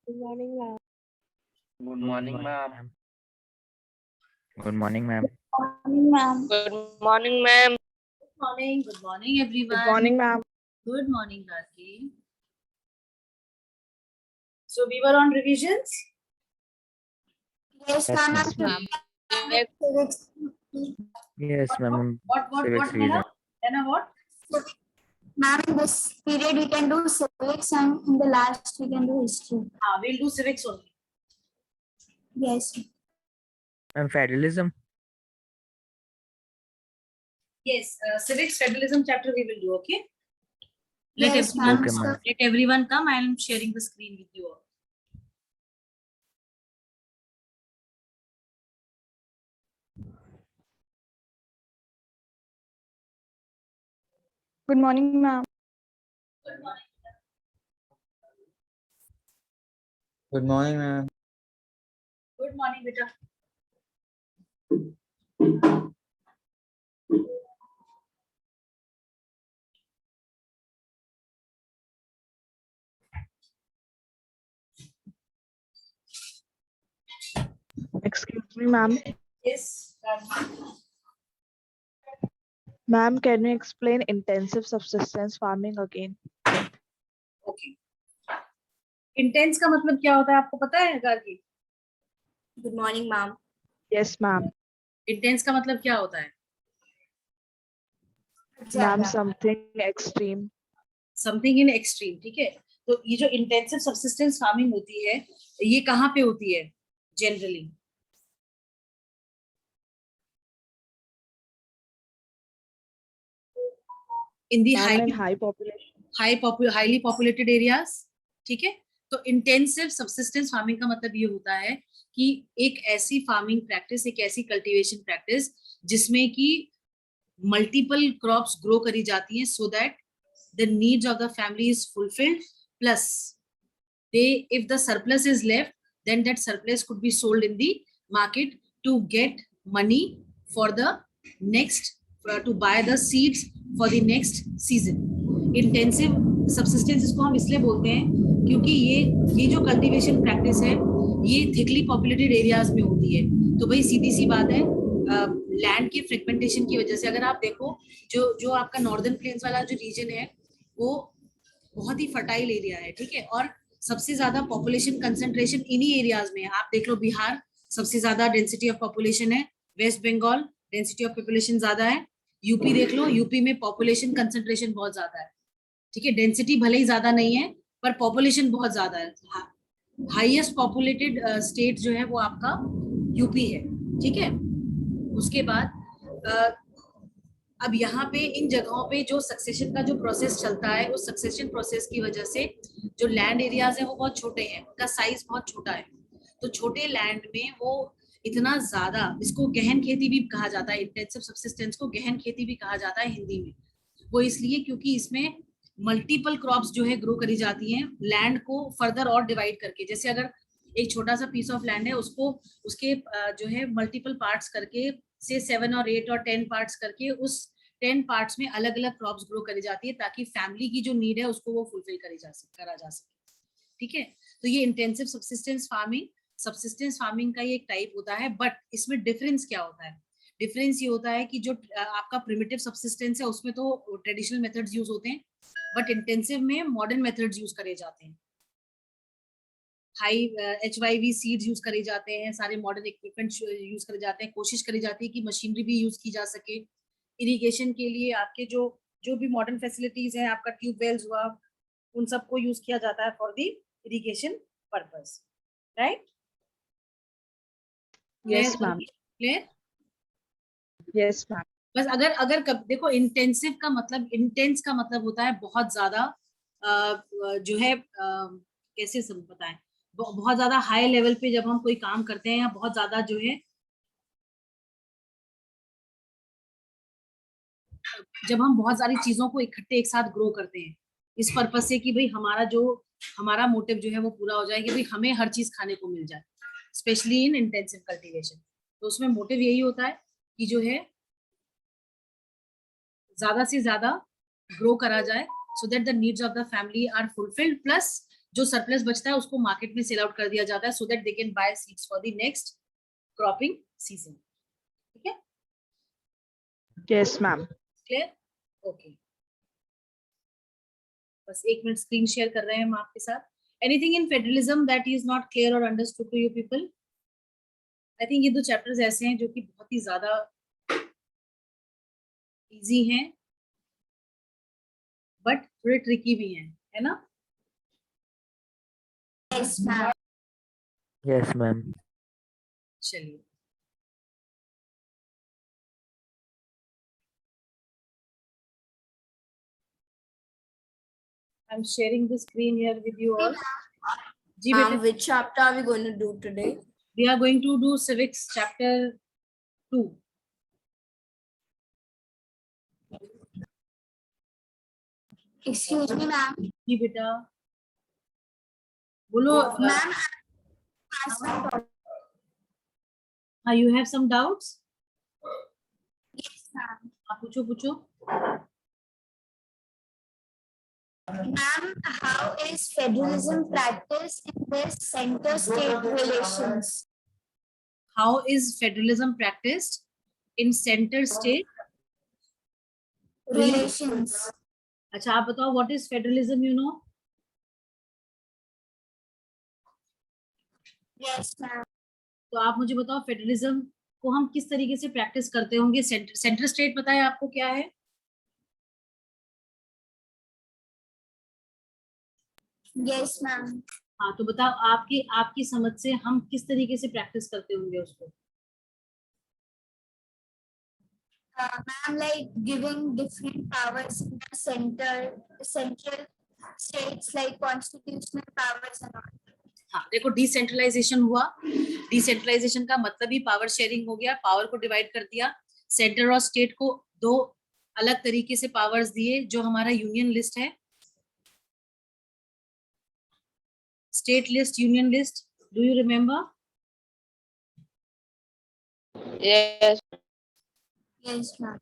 Good morning, ma'am. Good morning, ma'am. Good morning, ma'am. Morning, ma'am. Good morning, ma'am. Good morning, everyone. Good morning, ma'am. Good morning, Raki. So we were on revisions. Yes, Yes, ma'am. ma'am. Yes. Yes, ma'am. What, Civics Hannah? revision. Hannah, what? Ma'am, in this period we can do civics and in the last we can do history. We'll do civics only. Yes. Ma'am, federalism. Yes, civics federalism chapter we will do, okay? Let Yes, everyone, Okay, ma'am. let everyone come. I am sharing the screen with you all. Good morning, ma'am. Good morning. Good morning, ma'am. Good morning, beta. Excuse me, ma'am. Yes. Ma'am, can you explain intensive subsistence farming again? Okay. Intense का मतलब क्या होता है आपको पता है Gargi? Good morning, ma'am. Yes, ma'am. Intense का मतलब क्या होता है? Ma'am, something extreme. Something in extreme, ठीक है? तो ये जो इंटेंसिव सब्सिस्टेंस फार्मिंग होती है, ये कहाँ पे होती है generally? In the Ma'am, in high population. Highly populated areas, ठीक है? तो इंटेंसिव सब्सिस्टेंस फार्मिंग का मतलब ये होता है कि एक ऐसी फार्मिंग प्रैक्टिस, एक ऐसी कल्टीवेशन प्रैक्टिस जिसमें कि मल्टीपल क्रॉप्स ग्रो करी जाती हैं so that the needs of the family is fulfilled, plus if the surplus is left, then that surplus could be sold in the market to get money for the next to buy the seeds for the next season. Intensive subsistence इसको हम इसलिए बोलते हैं क्योंकि ये जो cultivation practice है ये थिकली पॉपुलेटेड एरियाज में होती है। तो भाई सीधी सी बात है, लैंड की फ्रेगमेंटेशन की वजह से अगर आप देखो जो आपका नॉर्दर्न प्लेन्स वाला जो रीजन है वो बहुत ही फर्टाइल एरिया है, ठीक है? और सबसे ज्यादा पॉपुलेशन कंसंट्रेशन इन्हीं एरियाज में है। आप देख लो बिहार सबसे ज्यादा डेंसिटी ऑफ पॉपुलेशन है, West Bengal density of population ज्यादा है, यूपी देख लो, यूपी में पॉपुलेशन कंसंट्रेशन बहुत ज्यादा है, ठीक है? डेंसिटी भले ही ज्यादा नहीं है पर पॉपुलेशन बहुत ज्यादा है। हाईएस्ट पॉपुलेटेड स्टेट जो है वो आपका यूपी है, ठीक है? उसके बाद अब यहाँ पे इन जगहों पे जो सक्सेशन का जो प्रोसेस चलता है उस सक्सेशन प्रोसेस की वजह से जो लैंड एरियाज है वो बहुत छोटे हैं, उनका साइज बहुत छोटा है। तो छोटे लैंड में वो इतना ज्यादा, इसको गहन खेती भी कहा जाता है, इंटेंसिव सब्सिस्टेंस को गहन खेती भी कहा जाता है हिंदी में। वो इसलिए क्योंकि इसमें मल्टीपल क्रॉप्स जो है ग्रो करी जाती हैं लैंड को फर्दर और डिवाइड करके। जैसे अगर एक छोटा सा पीस ऑफ लैंड है उसको उसके जो है मल्टीपल पार्ट्स करके से 7 और 8 और 10 पार्ट्स करके उस 10 पार्ट्स में अलग अलग क्रॉप्स ग्रो करी जाती है ताकि फैमिली की जो नीड है उसको वो फुलफिल करा जा सके, ठीक है? तो ये इंटेंसिव सब्सिस्टेंस फार्मिंग का ये एक टाइप होता है। बट इसमें डिफरेंस क्या होता है? डिफरेंस ये होता है कि जो आपका प्रिमिटिव सब्सिस्टेंस है उसमें तो ट्रेडिशनल मेथड्स यूज होते हैं, बट इंटेंसिव में मॉडर्न मेथड्स यूज करे जाते हैं। हाई HYV सीड्स यूज करे जाते हैं, सारे मॉडर्न इक्विपमेंट यूज करे जाते हैं, कोशिश करी जाती है कि मशीनरी भी यूज की जा सके। इरिगेशन के लिए आपके जो भी मॉडर्न फैसिलिटीज हैं, आपका ट्यूबवेल्स हुआ, उन सबको यूज किया जाता है for the irrigation purpose, right? Yes, ma'am. Clear? Yes, ma'am. बस अगर देखो इंटेंसिव का मतलब, इंटेंस का मतलब होता है बहुत ज्यादा जो है कैसे सब बताएं, बहुत ज्यादा हाई लेवल पे जब हम कोई काम करते हैं या बहुत ज्यादा जो है जब हम बहुत सारी चीजों को इकट्ठे एक साथ ग्रो करते हैं इस पर्पज से कि भाई हमारा मोटिव जो है वो पूरा हो जाए कि भाई हमें हर चीज खाने को मिल जाए, स्पेशली इन इंटेंसिव कल्टीवेशन। तो उसमें मोटिव यही होता है कि जो है ज्यादा से ज्यादा ग्रो करा जाए so that the needs of the family are fulfilled, plus जो सरप्लस बचता है उसको मार्केट में सेल आउट कर दिया जाता है so that they can buy seeds for the next cropping season. ठीक है, Yes, ma'am. क्लियर? ओके, बस 1 मिनट स्क्रीन शेयर कर रहे हैं हम आपके साथ. Anything in federalism that is not clear और understood to you people? I think ये 2 चैप्टर्स ऐसे हैं जो कि बहुत ही ज्यादा इजी हैं बट थोड़े ट्रिकी भी हैं, है ना? Yes, ma'am. Yes, ma'am. चलिए, I'm sharing the screen here with you all. जी बेटा, Which chapter are we going to do today? we are going to do civics chapter 2. Excuse me, ma'am. जी बेटा, बोलो. Ma'am, ask my daughter. You have some doubts? Yes, ma'am. आप पूछो पूछो. Ma'am, how is federalism practiced in this center-state relations? How is federalism practiced in center state? Relations. अच्छा, आप बताओ, what is federalism, you know? Yes, ma'am. तो आप मुझे बताओ फेडरलिज्म को हम किस तरीके से प्रैक्टिस करते होंगे. सेंटर स्टेट पता है आपको क्या है? Yes, ma'am. हाँ, तो बताओ आपकी आपकी समझ से हम किस तरीके से प्रैक्टिस करते होंगे उसको. Ma'am, like giving different powers in the central states, like constitutional powers and all. हाँ, देखो, डिसेंट्रलाइजेशन हुआ. डिसेंट्रलाइजेशन का मतलब ही पावर शेयरिंग हो गया. पावर को डिवाइड कर दिया. सेंटर और स्टेट को 2 अलग तरीके से पावर्स दिए. जो हमारा यूनियन लिस्ट है, state list, union list, do you remember? Yes. Yes, ma'am.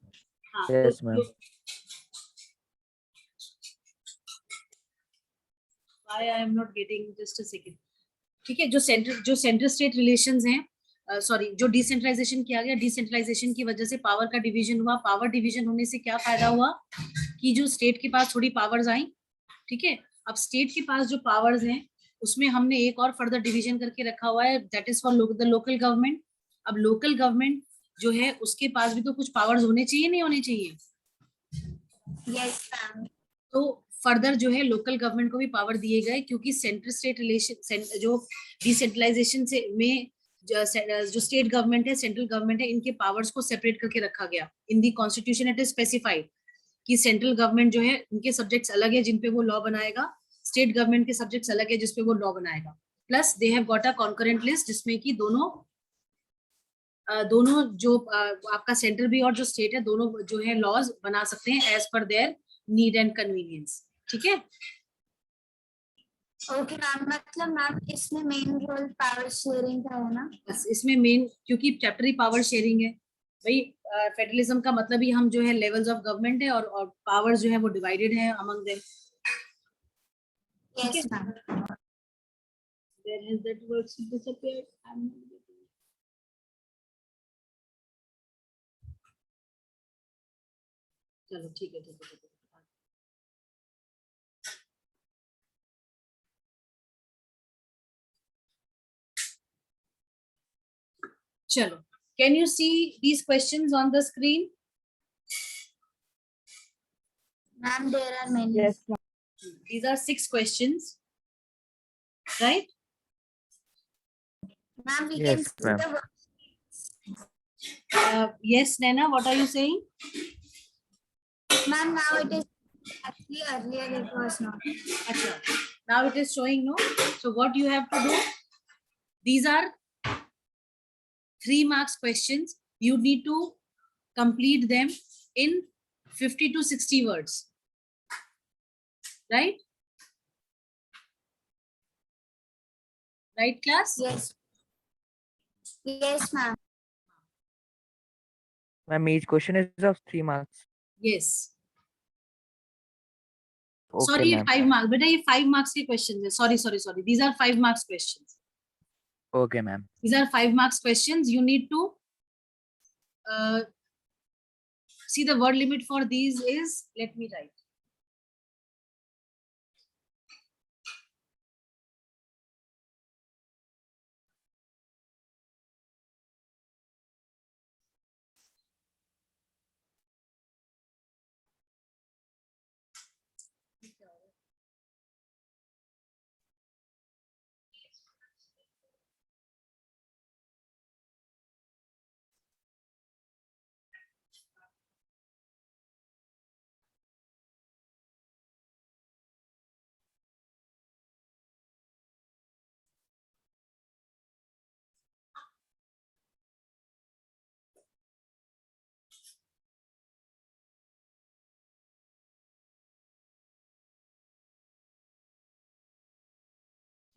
हाँ, Yes, ma'am. Why I am not getting, just a second. ठीक है, जो सेंटर स्टेट रिलेशंस हैं, सॉरी, जो डिसेंट्रलाइजेशन किया गया, डिसेंट्रलाइजेशन की वजह से पावर का डिवीजन हुआ. पावर डिवीजन होने से क्या फायदा हुआ कि जो स्टेट के पास थोड़ी पावर्स आई. ठीक है, अब स्टेट के पास जो पावर्स हैं उसमें हमने एक और फर्दर डिवीजन करके रखा हुआ है, that is for the local government. अब लोकल गवर्नमेंट जो है उसके पास भी तो कुछ पावर्स होने चाहिए, नहीं होने चाहिए? Yes, ma'am. तो फर्दर जो है लोकल गवर्नमेंट को भी पावर दिए गए, क्योंकि सेंटर स्टेट रिलेशन, जो डिसेंट्रलाइजेशन से में जो स्टेट गवर्नमेंट है, सेंट्रल गवर्नमेंट है, इनके पावर्स को सेपरेट करके रखा गया. In the constitution it is specified कि सेंट्रल गवर्नमेंट जो है उनके सब्जेक्ट्स अलग है जिन पे वो लॉ बनाएगा. स्टेट गवर्नमेंट के सब्जेक्ट्स अलग है जिसपे वो लॉ बनाएगा. Plus they have got a concurrent list जिसमें कि दोनों जो आपका सेंटर भी और जो स्टेट है, दोनों जो है लॉज बना सकते हैं as per their need and convenience. ठीक है, Okay, ma'am. मतलब मैम इसमें मेन रोल पावर शेयरिंग का है ना? बस इसमें मेन, क्योंकि चैप्टर ही पावर शेयरिंग है भाई. फेडरलिज्म का मतलब ही हम जो है लेवल्स ऑफ गवर्नमेंट है और पावर जो है वो डिवाइडेड है among them. Yes, ma'am. Where has that word disappeared? I'm not getting it. चलो ठीक है, ठीक है, ठीक है. चलो, can you see these questions on the screen? Ma'am, there are many. Yes, ma'am. These are 6 questions, right? Ma'am, we Yes, can see ma'am. the Yes, Naina, what are you saying? ma'am, now it is actually earlier it was not. Acha. Now it is showing, no? So what you have to do? These are 3 marks questions. You need to complete them in 50 to 60 words. Right? Right, class? Yes. Yes, ma'am. Ma'am, each question is of 3 marks. Yes. Okay, sorry ये ma'am. 5 marks बेटा, ये 5 marks के question है. Sorry sorry sorry, these are 5 marks questions. Okay, ma'am. These are 5 marks questions. You need to see the word limit for these is, let me write.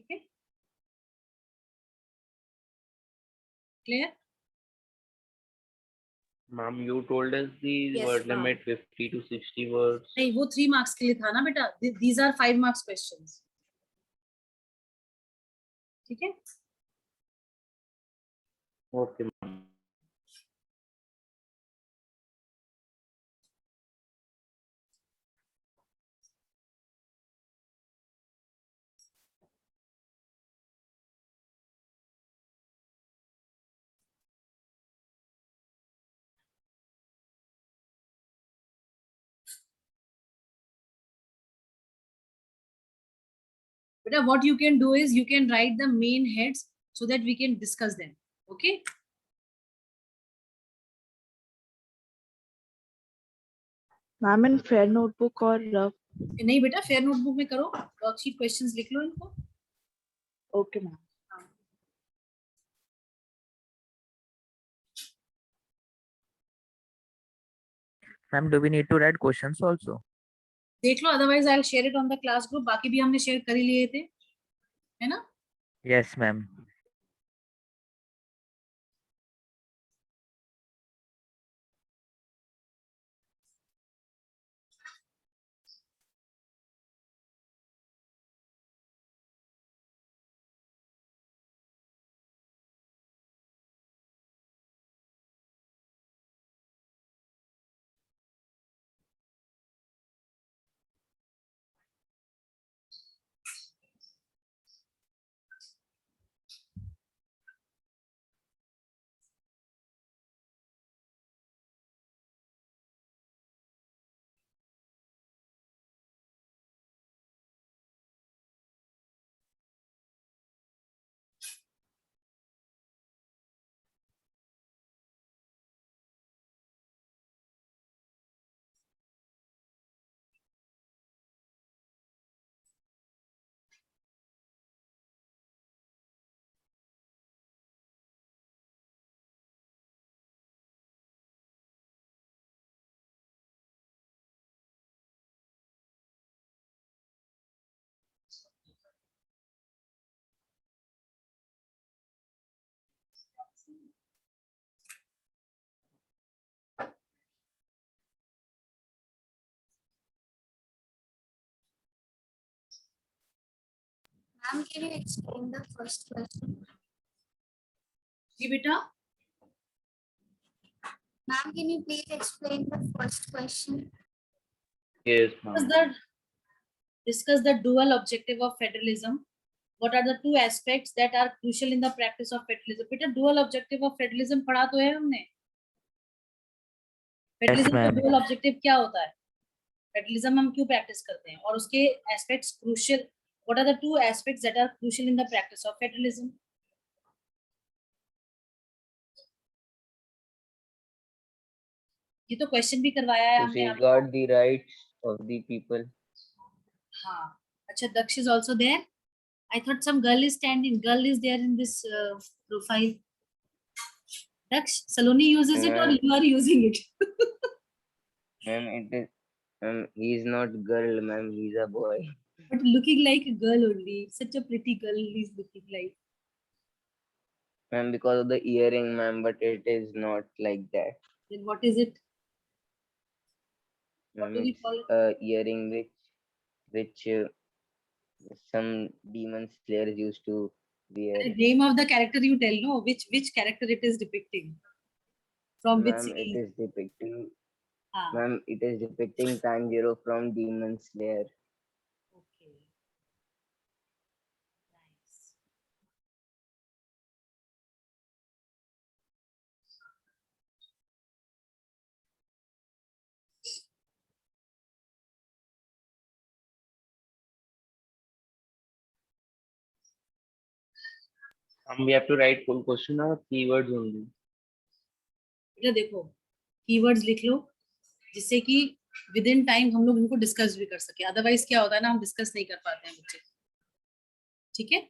Okay, clear? Ma'am, you told us the Yes, word ma'am. limit 50 to 60 words. नहीं, वो 3 marks के लिए था ना बेटा. These are 5 marks questions. ठीक है? Okay, ma'am. Beta, what you can do is you can write the main heads so that we can discuss them. Okay? Ma'am, in fair notebook or rough? नहीं बेटा, fair notebook में करो. Worksheet questions लिख लो इनको. Okay, ma'am. Ma'am, do we need to write questions also? देख लो, otherwise I'll share it on the class group. बाकी भी हमने शेयर कर ही लिए थे, है ना? Yes, ma'am. Ma'am, can you explain the first question? जी बेटा. Ma'am, can you please explain the first question? Yes, Discuss ma'am. the dual objective of federalism. What are the two aspects that are crucial in the practice of federalism? बेटा, dual objective of federalism पढ़ा तो है हमने. Federalism का ma'am. dual objective क्या होता है? Federalism हम क्यों प्रैक्टिस करते हैं? और उसके aspects crucial. What are the two aspects that are crucial in the practice of federalism? ये तो क्वेश्चन भी करवाया है To हमने. safeguard the rights of the people. हाँ. अच्छा, Daksh is also there. I thought some girl is standing. Girl is there in this profile. Daksh, Saloni uses it or Ma'am. you are using it? Ma'am, it is. He is not girl, ma'am. He is a boy. But looking like a girl only. Such a pretty girl he's looking like. Ma'am, because of the earring, ma'am. But it is not like that. Then what is it? What Ma'am, do we it's call it? a earring which which some demon slayers used to wear. Name of the character you tell, no? Which character it is depicting? From which Ma'am, it series? is depicting. Ah, Ma'am, it is depicting Tanjiro from Demon Slayer. okay. Nice. We have to write full question or keywords only. बेटा देखो, keywords लिख लो जिससे कि with in time हम लोग इनको discuss भी कर सके. अदरवाइज क्या होता है ना, हम डिस्कस नहीं कर पाते हैं बच्चे. ठीक है.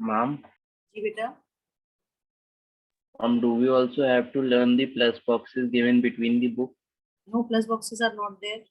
Ma'am, जी बेटा. do we also have to learn the plus boxes given between the book? No, plus boxes are not there.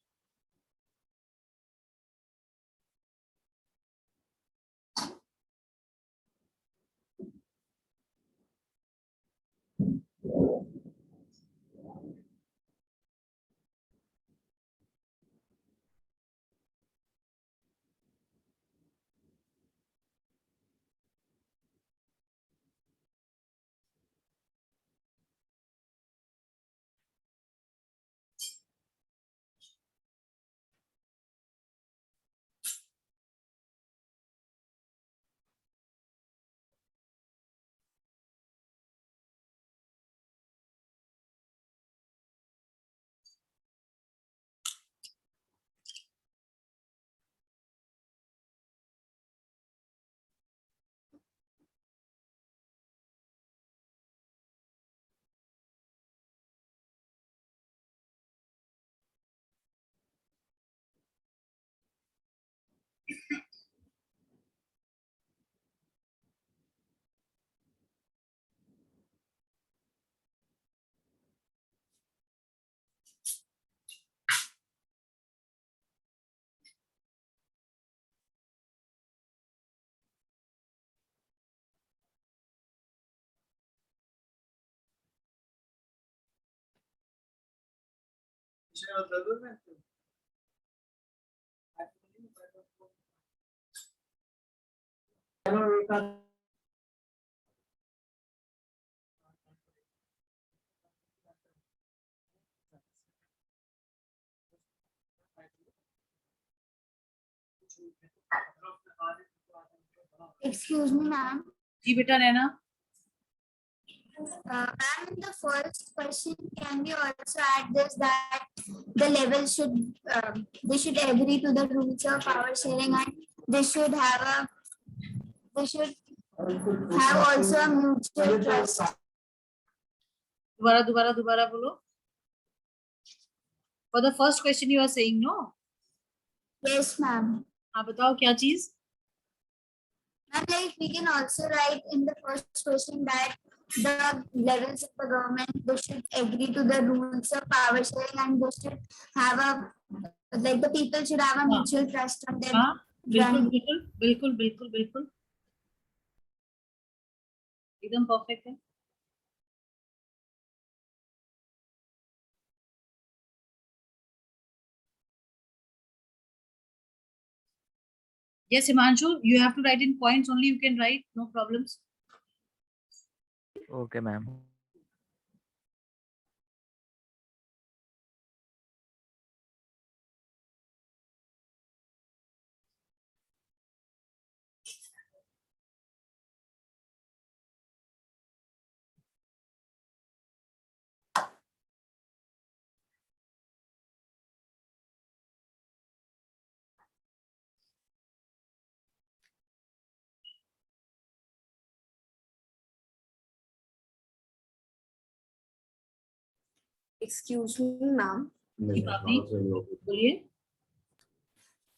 Excuse me, ma'am. जी बेटा नैना. Ma'am, in the first question, can we also add this that the level should they should agree to the rules of power sharing and they should have also a mutual trust. दोबारा बोलो. For the first question you are saying no. Yes, ma'am. हाँ बताओ क्या चीज. And like we can also write in the first question that the levels of the government they should agree to the rules of power sharing and they should have a like the people should have a mutual trust on them. हाँ बिल्कुल Then- बिल्कुल बिल्कुल बिल्कुल बिल्कुल एकदम perfect है. Yes, Himanshu, you have to write in points only. You can write, no problems. Okay, ma'am. Excuse me, ma'am. बोलिए.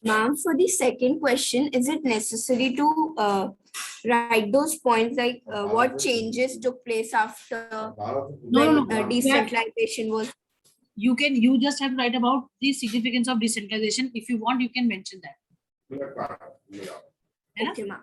Ma'am, for the second question, is it necessary to write those points like what changes took place after No. decentralization was? You just have to write about the significance of decentralization. If you want, you can mention that. है ना? Okay, ma'am.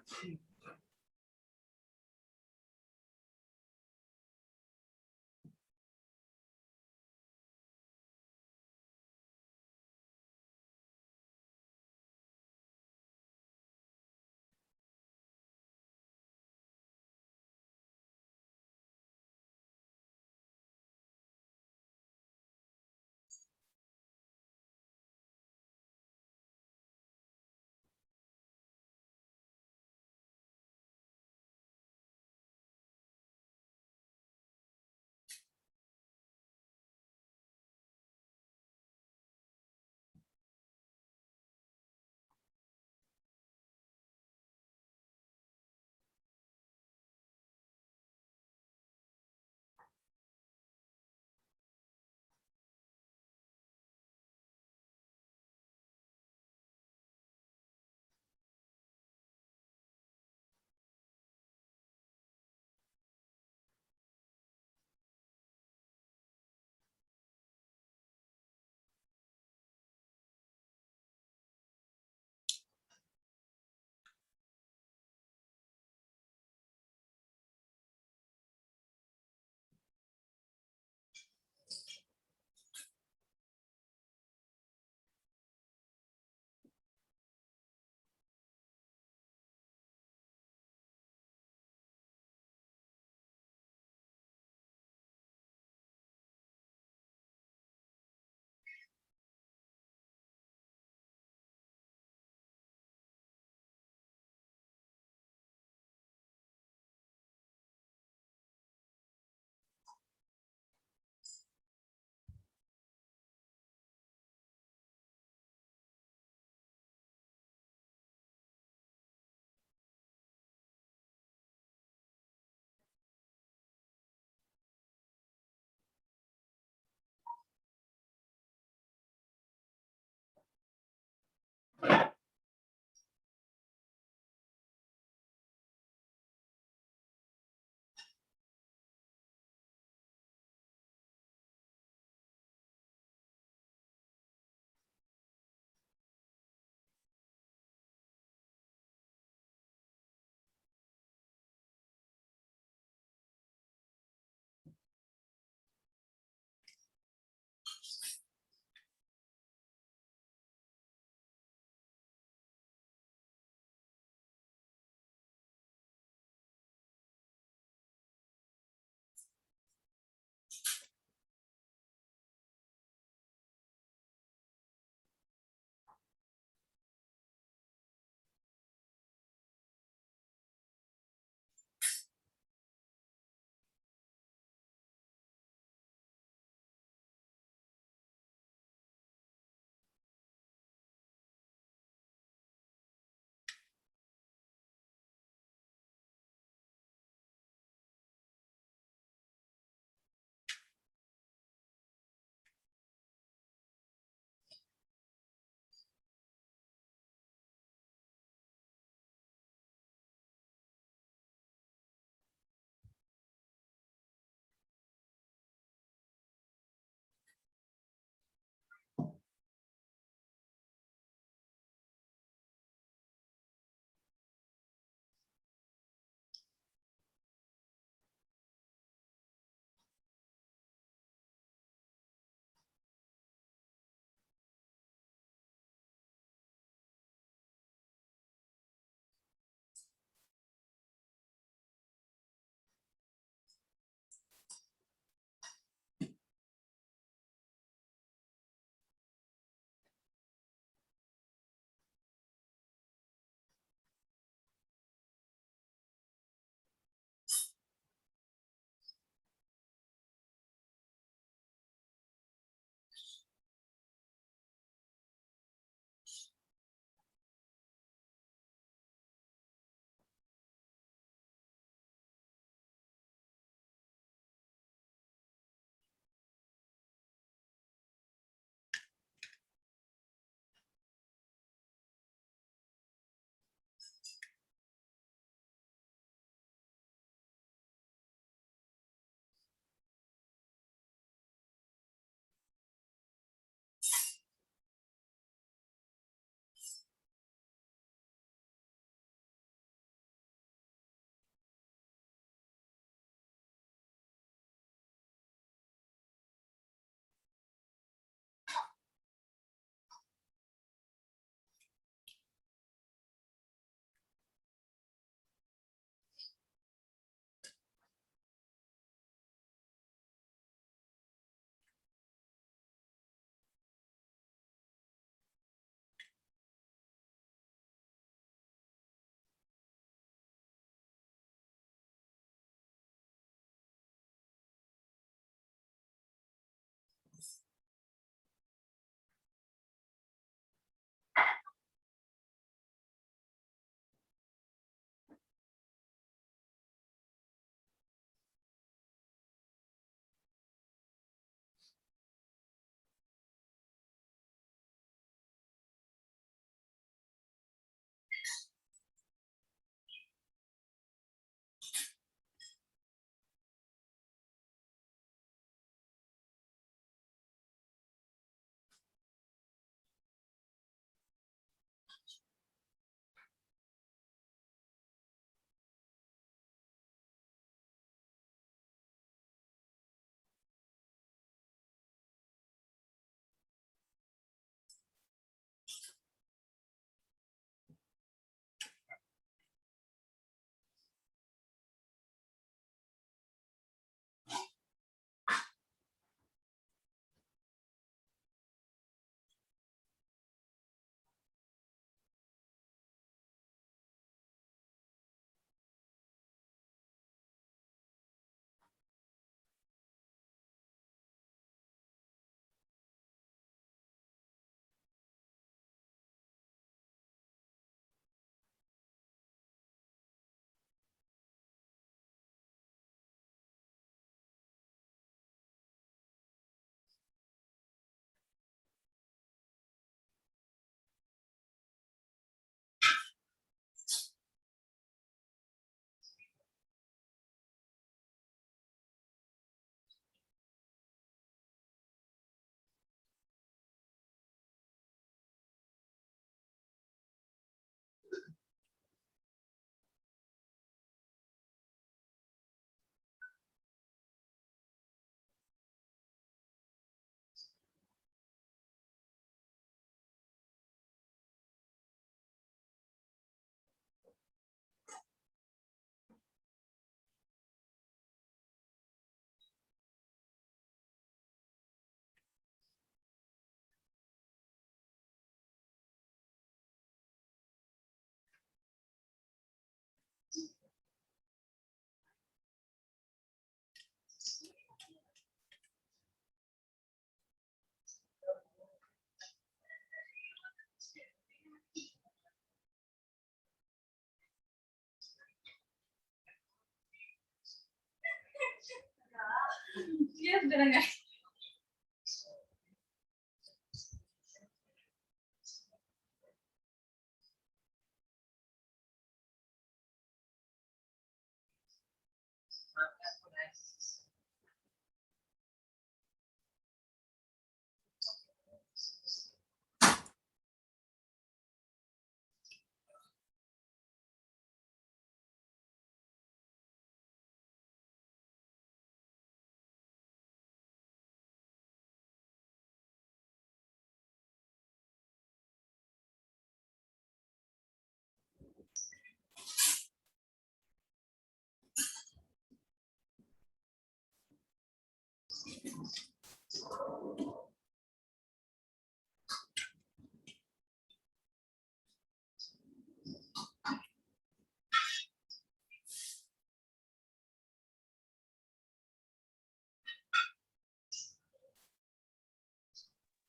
करेंगे.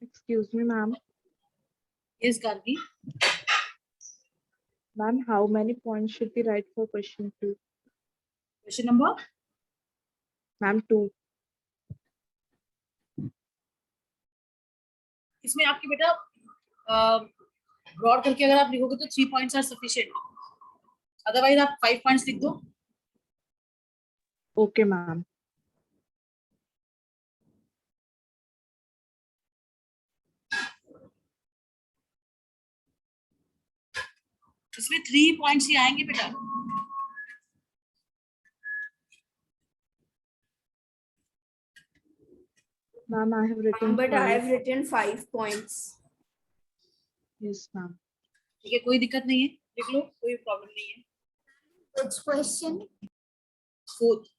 Excuse me, ma'am. Yes, Gargi. Ma'am, how many points should be right for question 2? Question number. Ma'am, 2. इसमें आपकी बेटा broad करके अगर आप लिखोगे तो 3 पॉइंट्स आर सफिशिएंट. अदरवाइज आप 5 पॉइंट्स लिख दो. Okay, ma'am. इसमें 3 पॉइंट्स ही आएंगे बेटा. Ma'am, I have written But I 5. have written 5 points. Yes, ma'am. ठीक है, कोई दिक्कत नहीं है, लिख लो, कोई प्रॉब्लम नहीं है. Which question? 4th.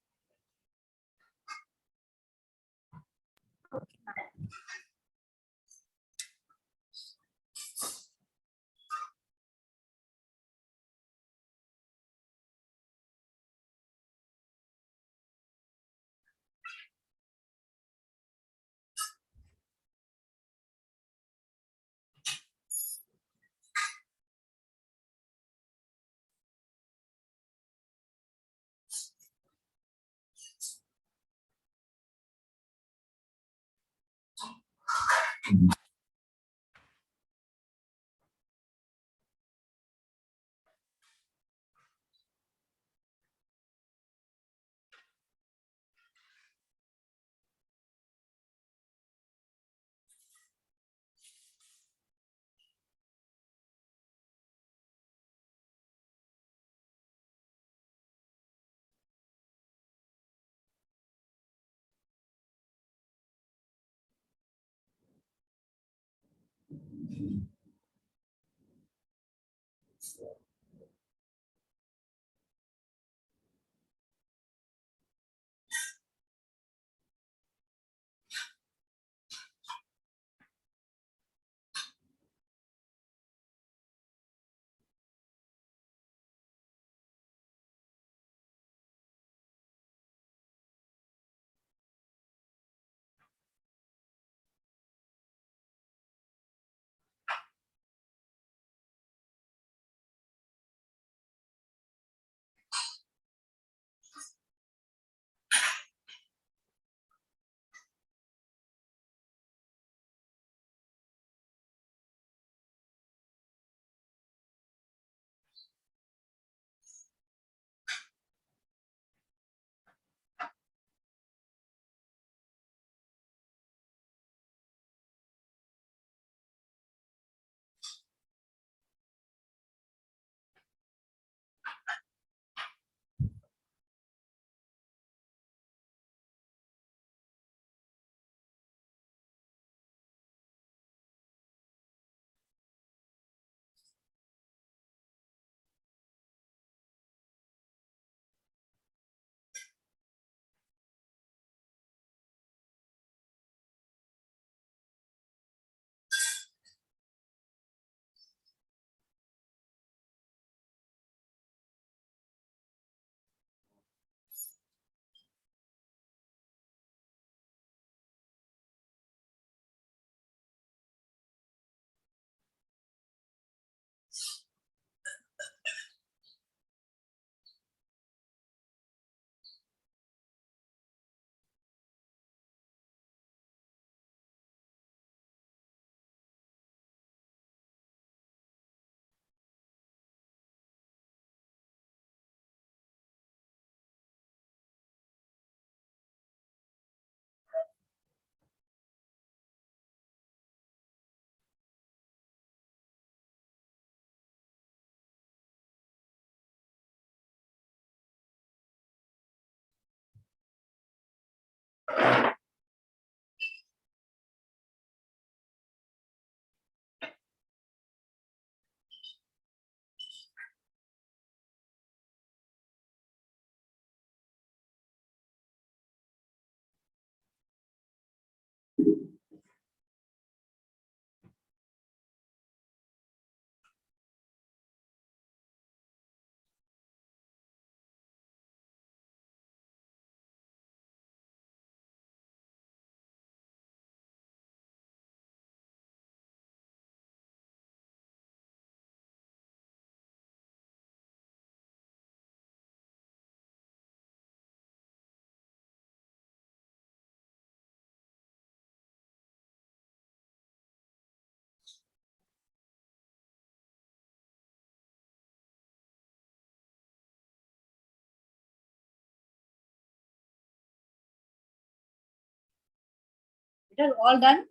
It is all done.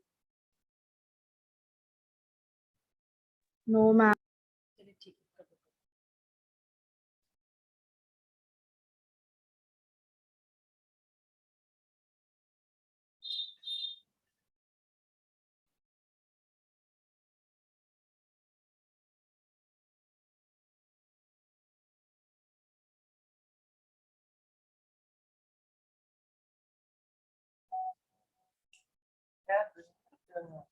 No, ma'am. चलिए ठीक है, कर दो।